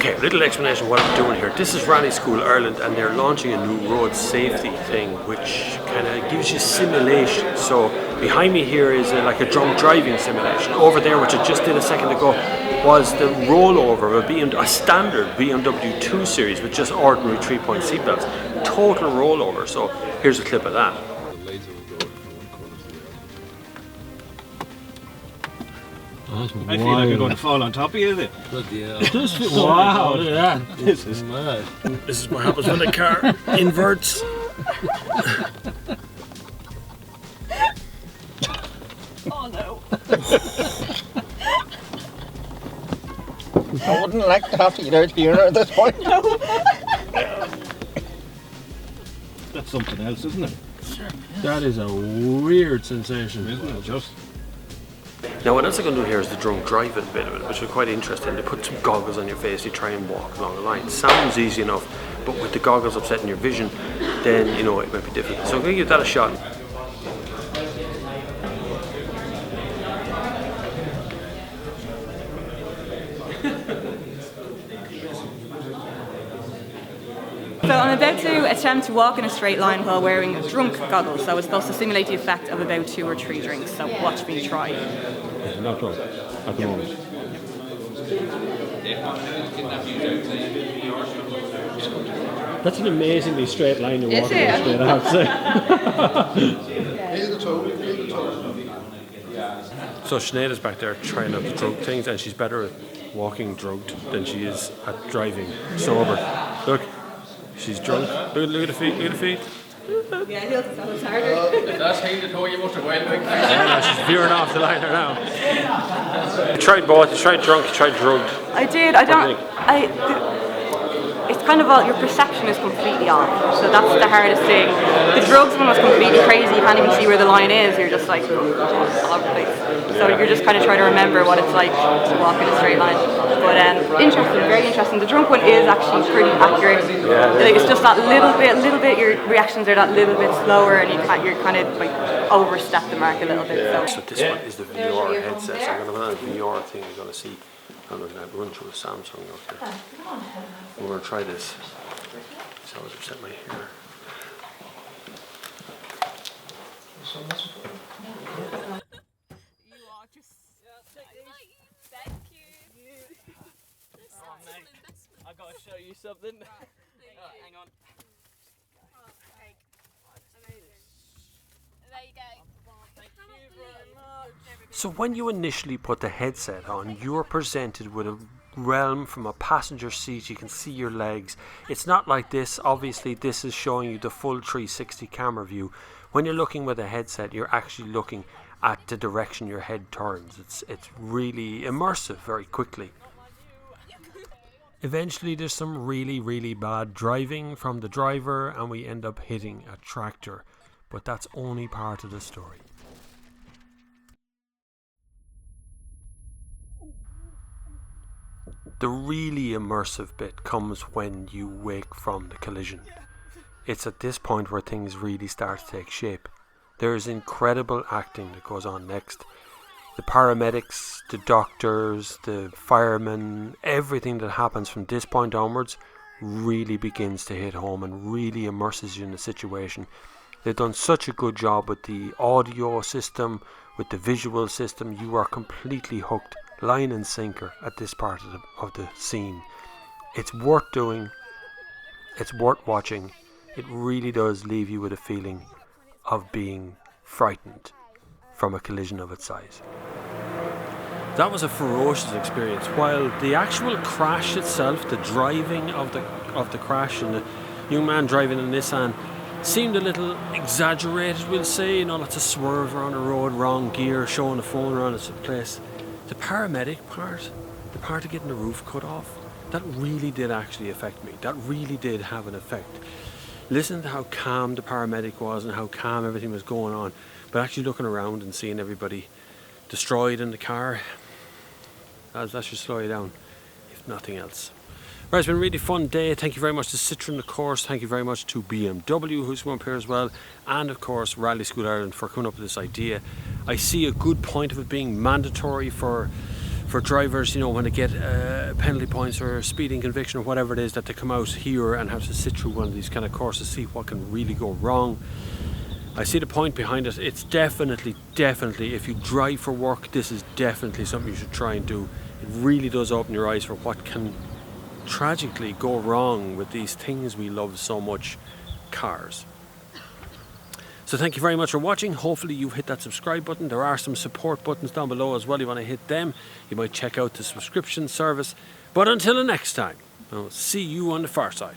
Okay, a little explanation of what I'm doing here. This is Rally School Ireland, and they're launching a new road safety thing which kind of gives you simulation. So behind me here is like a drunk driving simulation. Over there, which I just did a second ago, was the rollover of a standard BMW 2 Series with just ordinary 3-point seatbelts. Total rollover. So here's a clip of that. I feel like I'm going to fall on top of you there. Wow, look at that. This is mad. This is what happens when the car inverts. Oh no. I wouldn't like to have to eat out here at this point. No. That's something else, isn't it? Sure. That is a weird sensation, isn't it? Just. Now what else I'm going to do here is the drunk driving bit of it, which is quite interesting. They put some goggles on your face, you try and walk along the line. Sounds easy enough, but with the goggles upsetting your vision, then you know it might be difficult. So I'm going to give that a shot. So I'm about to attempt to walk in a straight line while wearing drunk goggles. So it's supposed to simulate the effect of about 2 or 3 drinks. So watch me try. Not drunk at the moment. That's an amazingly straight line you're walking on straight, I have to say. So Sinead's back there trying out the drug things, and she's better at walking drugged than she is at driving sober. Look, she's drunk. Look at the feet, look at the feet. Yeah, he'll tell us harder. If that's heated, oh, you must have went like Yeah, she's veering off the liner now. You tried both, you tried drunk, you tried drugged. I did. It's kind of all, your perception is completely off. So that's the hardest thing. The drugs one was completely crazy. You can't even see where the line is. You're just like, all over the place. So you're just kind of trying to remember what it's like to walk in a straight line. But interesting, very interesting. The drunk one is actually pretty accurate. Yeah. Like, it's just that little bit. Your reactions are that little bit slower, and you're kind of like overstep the mark a little bit. So this one is the VR headset. So I'm going to have a VR thing. You're going to see. I'm going to run through a Samsung. Okay. We're going to try this. So I'll set my hair. I gotta show you something. Hang on. There you go. Thank you very much. So when you initially put the headset on, you're presented with a realm from a passenger seat. You can see your legs. It's not like this. Obviously, this is showing you the full 360 camera view. When you're looking with a headset, you're actually looking at the direction your head turns. It's really immersive very quickly. Eventually there's some really bad driving from the driver, and we end up hitting a tractor, but that's only part of the story. The really immersive bit comes when you wake from the collision. It's at this point where things really start to take shape. There is incredible acting that goes on next. The paramedics, the doctors, the firemen, everything that happens from this point onwards really begins to hit home and really immerses you in the situation. They've done such a good job with the audio system, with the visual system. You are completely hooked, line and sinker, at this part of the scene. It's worth doing. It's worth watching. It really does leave you with a feeling of being frightened from a collision of its size. That was a ferocious experience. While the actual crash itself, the driving of the crash, and the young man driving a Nissan seemed a little exaggerated, we'll say. You know, lots of swerves around the road, wrong gear, showing the phone around its place. The paramedic part, the part of getting the roof cut off, that really did actually affect me. That really did have an effect. Listen to how calm the paramedic was and how calm everything was going on, but actually looking around and seeing everybody destroyed in the car, that should slow you down, if nothing else. Right, it's been a really fun day. Thank you very much to Citroen, of course. Thank you very much to BMW, who's come up here as well, and of course Rally School Ireland for coming up with this idea. I see a good point of it being mandatory for for drivers, you know, when they get penalty points or speeding conviction or whatever it is, that they come out here and have to sit through one of these kind of courses, see what can really go wrong. I see the point behind it. It's definitely, if you drive for work, this is definitely something you should try and do. It really does open your eyes for what can tragically go wrong with these things we love so much, cars. So thank you very much for watching. Hopefully you've hit that subscribe button. There are some support buttons down below as well. You want to hit them. You might check out the subscription service. But until the next time, I'll see you on the far side.